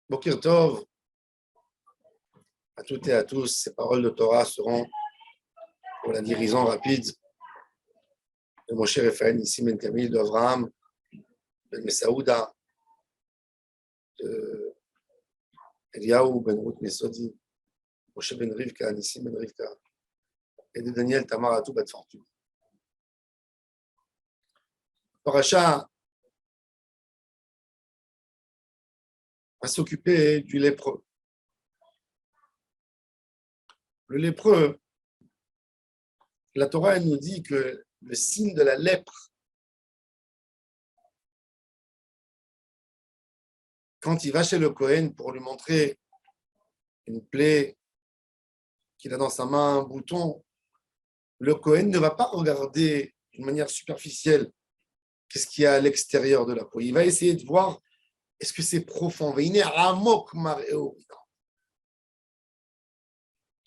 Bokir Tov, à toutes et à tous, ces paroles de Torah seront pour la guérison rapide de Moshe Raphaël Nissim Ben Camille, d'Avraham, Ben Messaouda, de Eliaou Ben Ruth Mesodi, Moshe Ben Rivka, Nissim Ben Rivka, et de Daniel Tamar Atou Bat Fortune. Paracha va s'occuper du lépreux. Le lépreux, la Torah elle nous dit que le signe de la lèpre, quand il va chez le Kohen pour lui montrer une plaie qu'il a dans sa main, un bouton, le Kohen ne va pas regarder d'une manière superficielle qu'est-ce qu'il y a à l'extérieur de la peau. Il va essayer de voir est-ce que c'est profond. Amok mar'eu.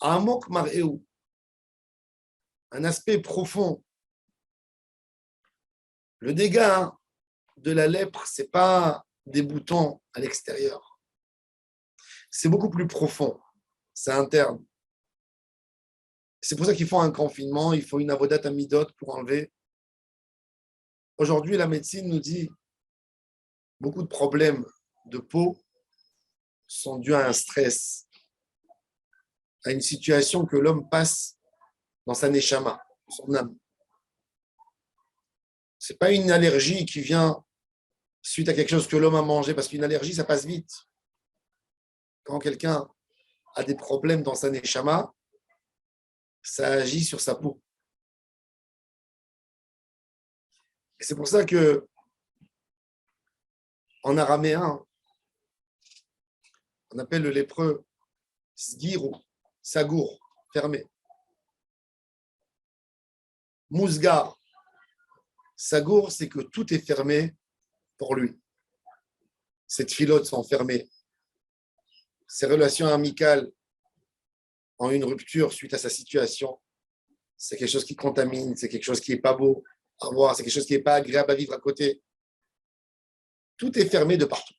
Amok mar'eu. Un aspect profond. Le dégât de la lèpre, ce n'est pas des boutons à l'extérieur. C'est beaucoup plus profond. C'est interne. C'est pour ça qu'il faut un confinement, il faut une avodat amidot pour enlever. Aujourd'hui, la médecine nous dit beaucoup de problèmes de peau sont dus à un stress, à une situation que l'homme passe dans sa neshama, son âme. Ce n'est pas une allergie qui vient suite à quelque chose que l'homme a mangé, parce qu'une allergie, ça passe vite. Quand quelqu'un a des problèmes dans sa neshama, ça agit sur sa peau. Et c'est pour ça que en araméen, on appelle le lépreux sgirou, sagour, fermé. Mousgar, sagour, c'est que tout est fermé pour lui. Ses tfilotes sont fermées. Ses relations amicales ont une rupture suite à sa situation. C'est quelque chose qui contamine, c'est quelque chose qui n'est pas beau à voir, c'est quelque chose qui n'est pas agréable à vivre à côté. Tout est fermé de partout.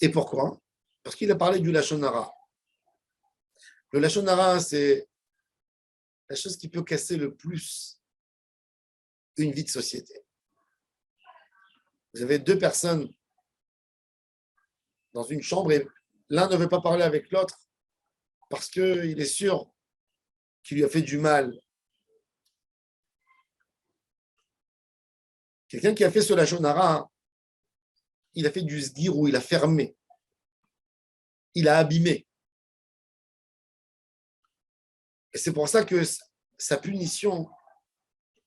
Et pourquoi? Parce qu'il a parlé du Lachon Hara. Le Lachon Hara, c'est la chose qui peut casser le plus une vie de société. Vous avez deux personnes dans une chambre et l'un ne veut pas parler avec l'autre parce qu'il est sûr qu'il lui a fait du mal. Quelqu'un qui a fait ce Lachon Hara, il a fait du sgirou, il a fermé, il a abîmé. Et c'est pour ça que sa punition,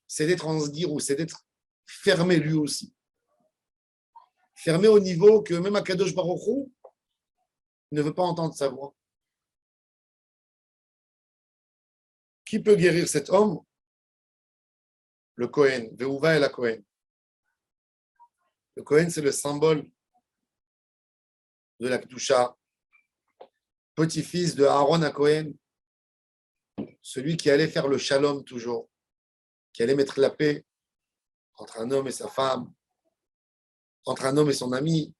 c'est d'être en sgirou, c'est d'être fermé lui aussi. Fermé au niveau que même Akadosh Baruch Hu ne veut pas entendre sa voix. Qui peut guérir cet homme? Le Kohen, Veuva et la Kohen. Le Kohen, c'est le symbole de la Kedusha, petit-fils de Aaron à Kohen, celui qui allait faire le shalom toujours, qui allait mettre la paix entre un homme et sa femme, entre un homme et son ami.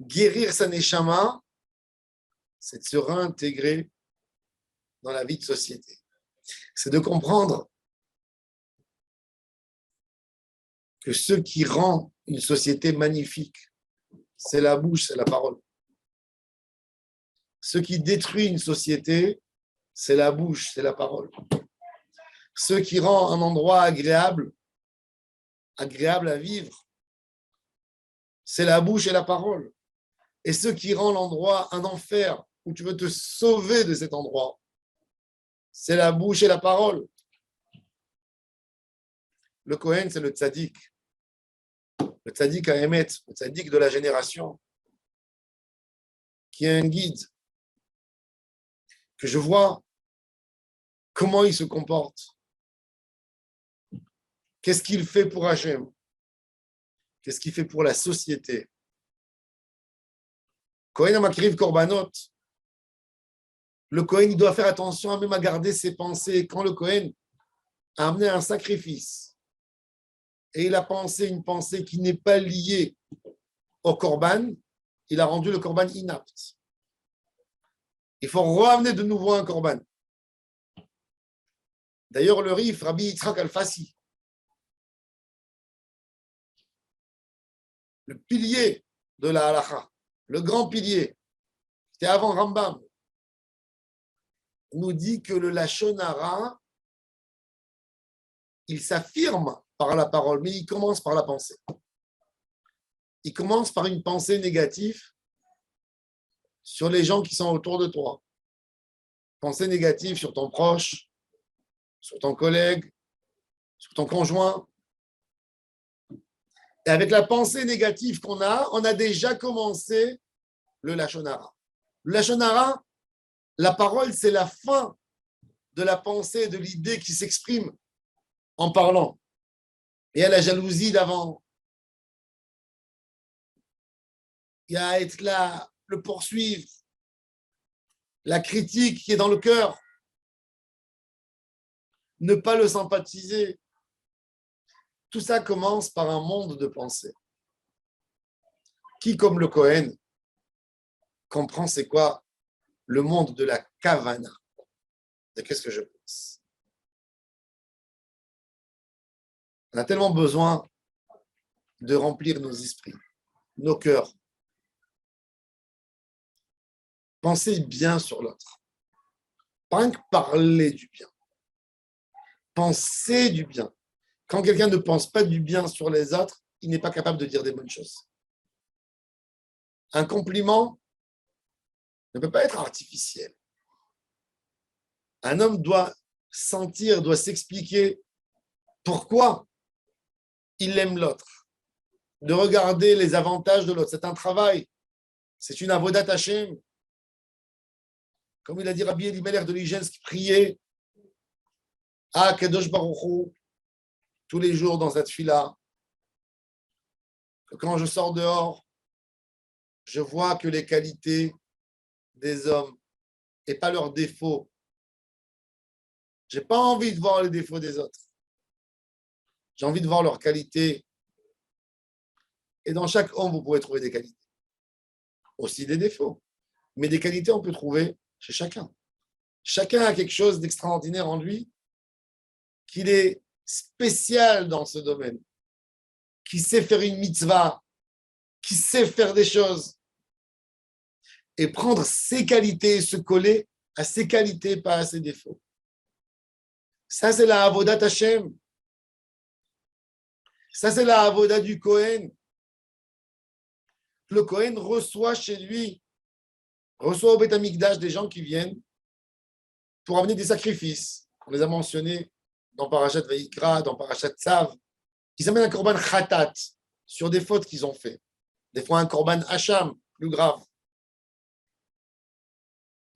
Guérir sa neshama, c'est de se réintégrer dans la vie de société. C'est de comprendre que ce qui rend une société magnifique, c'est la bouche, c'est la parole. Ce qui détruit une société, c'est la bouche, c'est la parole. Ce qui rend un endroit agréable à vivre, c'est la bouche et la parole. Et ce qui rend l'endroit un enfer, où tu veux te sauver de cet endroit, c'est la bouche et la parole. Le Kohen, c'est le tzaddik. Le tzaddik à Emet, le tzaddik de la génération, qui est un guide, que je vois comment il se comporte. Qu'est-ce qu'il fait pour Hachem? Qu'est-ce qu'il fait pour la société? Kohen Amakriv Korbanot, le Kohen, il doit faire attention même à garder ses pensées. Quand le Kohen a amené un sacrifice et il a pensé une pensée qui n'est pas liée au korban, il a rendu le korban inapte. Il faut ramener de nouveau un korban. D'ailleurs, le Rif, Rabbi Yitzhak Al-Fassi, le pilier de la halacha, le grand pilier, c'était avant Rambam, nous dit que le Lachon Hara, il s'affirme par la parole, mais il commence par la pensée. Il commence par une pensée négative sur les gens qui sont autour de toi. Pensée négative sur ton proche, sur ton collègue, sur ton conjoint. Et avec la pensée négative qu'on a, on a déjà commencé le Lachon Hara. Le Lachon Hara, la parole, c'est la fin de la pensée, de l'idée qui s'exprime en parlant. Il y a la jalousie d'avant. Il y a être là, le poursuivre. La critique qui est dans le cœur. Ne pas le sympathiser. Tout ça commence par un monde de pensée. Qui, comme le Cohen, comprend c'est quoi le monde de la kavana? Et qu'est-ce que je pense? On a tellement besoin de remplir nos esprits, nos cœurs. Pensez bien sur l'autre. Pas rien que parler du bien. Pensez du bien. Quand quelqu'un ne pense pas du bien sur les autres, il n'est pas capable de dire des bonnes choses. Un compliment ne peut pas être artificiel. Un homme doit sentir, doit s'expliquer pourquoi il aime l'autre, de regarder les avantages de l'autre. C'est un travail, c'est une avodat Hashem. Comme il a dit Rabbi Elimelech de Ligensk, qui priait à Kadosh Baruch Hu tous les jours dans cette fila, que quand je sors dehors, je vois que les qualités des hommes et pas leurs défauts. Je n'ai pas envie de voir les défauts des autres. J'ai envie de voir leurs qualités. Et dans chaque homme, vous pouvez trouver des qualités. Aussi des défauts. Mais des qualités, on peut trouver chez chacun. Chacun a quelque chose d'extraordinaire en lui, qu'il est spécial dans ce domaine, qui sait faire une mitzvah, qui sait faire des choses. Et prendre ses qualités et se coller à ses qualités, pas à ses défauts. Ça, c'est la avodat Hashem. Ça, c'est la avoda du Kohen. Le Kohen reçoit chez lui, reçoit au Beth Amikdash des gens qui viennent pour amener des sacrifices. On les a mentionnés dans Parashat Vayikra, dans Parashat Tzav. Ils amènent un korban khatat sur des fautes qu'ils ont fait. Des fois un korban hacham, plus grave.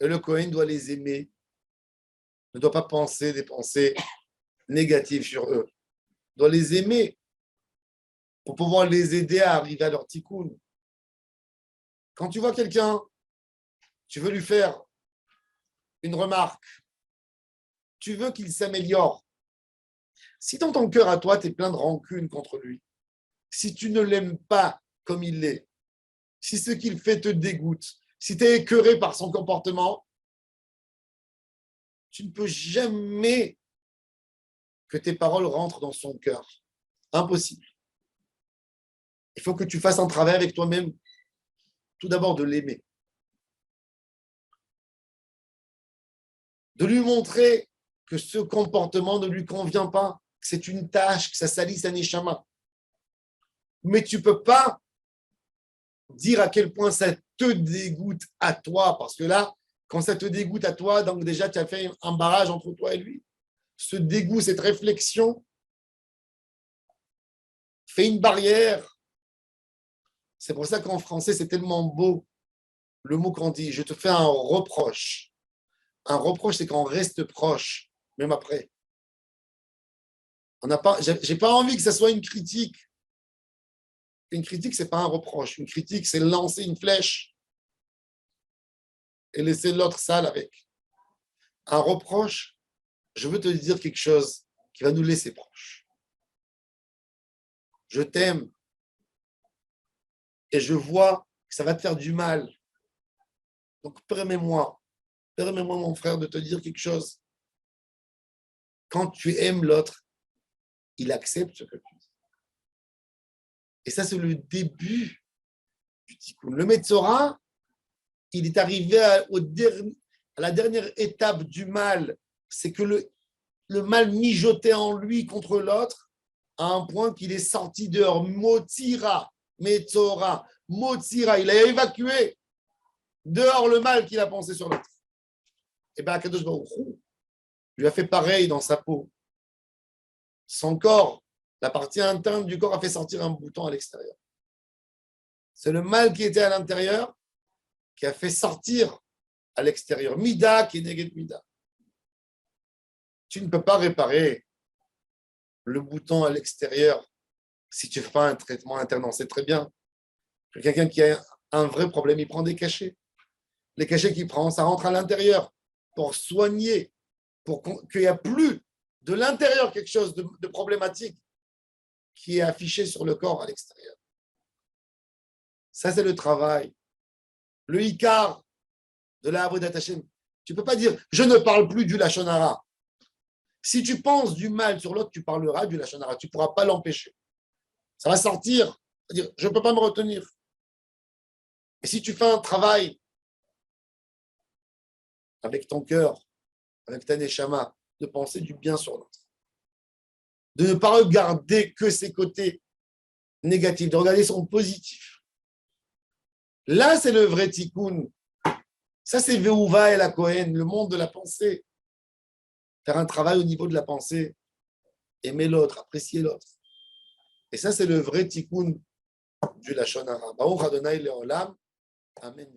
Et le Kohen doit les aimer, ne doit pas penser des pensées négatives sur eux. Il doit les aimer pour pouvoir les aider à arriver à leur tikkun. Quand tu vois quelqu'un, tu veux lui faire une remarque, tu veux qu'il s'améliore. Si dans ton cœur à toi, tu es plein de rancune contre lui, si tu ne l'aimes pas comme il est, si ce qu'il fait te dégoûte, si tu es écœuré par son comportement, tu ne peux jamais que tes paroles rentrent dans son cœur. Impossible. Il faut que tu fasses un travail avec toi-même, tout d'abord de l'aimer. De lui montrer que ce comportement ne lui convient pas, que c'est une tâche, que ça salit sa neshama. Mais tu ne peux pas dire à quel point ça te dégoûte à toi, parce que là, quand ça te dégoûte à toi, donc déjà tu as fait un barrage entre toi et lui. Ce dégoût, cette réflexion fait une barrière. C'est pour ça qu'en français, c'est tellement beau le mot qu'on dit. Je te fais un reproche. Un reproche, c'est qu'on reste proche, même après. J'ai pas envie que ça soit une critique. Une critique, c'est pas un reproche. Une critique, c'est lancer une flèche et laisser l'autre sale avec. Un reproche, je veux te dire quelque chose qui va nous laisser proches. Je t'aime et je vois que ça va te faire du mal. Donc, permets-moi, mon frère, de te dire quelque chose. Quand tu aimes l'autre, il accepte ce que tu dis. Et ça, c'est le début du tikkun. Le Metzora, il est arrivé à la dernière étape du mal. C'est que le mal mijotait en lui contre l'autre à un point qu'il est sorti dehors. Motira, Metzora, Motira. Il a évacué dehors le mal qu'il a pensé sur l'autre. Et bien, Akadosh Baruch Hu lui a fait pareil dans sa peau. Son corps, la partie interne du corps a fait sortir un bouton à l'extérieur. C'est le mal qui était à l'intérieur qui a fait sortir à l'extérieur. Mida qui est négatif Mida. Tu ne peux pas réparer le bouton à l'extérieur si tu ne fais pas un traitement interne. On sait très bien que quelqu'un qui a un vrai problème, il prend des cachets. Les cachets qu'il prend, ça rentre à l'intérieur pour soigner, pour qu'il n'y a plus de l'intérieur quelque chose de problématique qui est affiché sur le corps à l'extérieur. Ça, c'est le travail. Le Icar de la Avodat Hashem. Tu ne peux pas dire « je ne parle plus du Lachon Hara ». Si tu penses du mal sur l'autre, tu parleras du Lachon Hara. Tu ne pourras pas l'empêcher. Ça va sortir. C'est-à-dire, je ne peux pas me retenir. Et si tu fais un travail avec ton cœur, avec ta neshama, de penser du bien sur l'autre, de ne pas regarder que ses côtés négatifs, de regarder son positif. Là, c'est le vrai tikkun. Ça, c'est Veuva et la Kohen, le monde de la pensée. Faire un travail au niveau de la pensée, aimer l'autre, apprécier l'autre. Et ça, c'est le vrai tikkun du Lachon Hara. Baruch Adonai Leolam. Amen.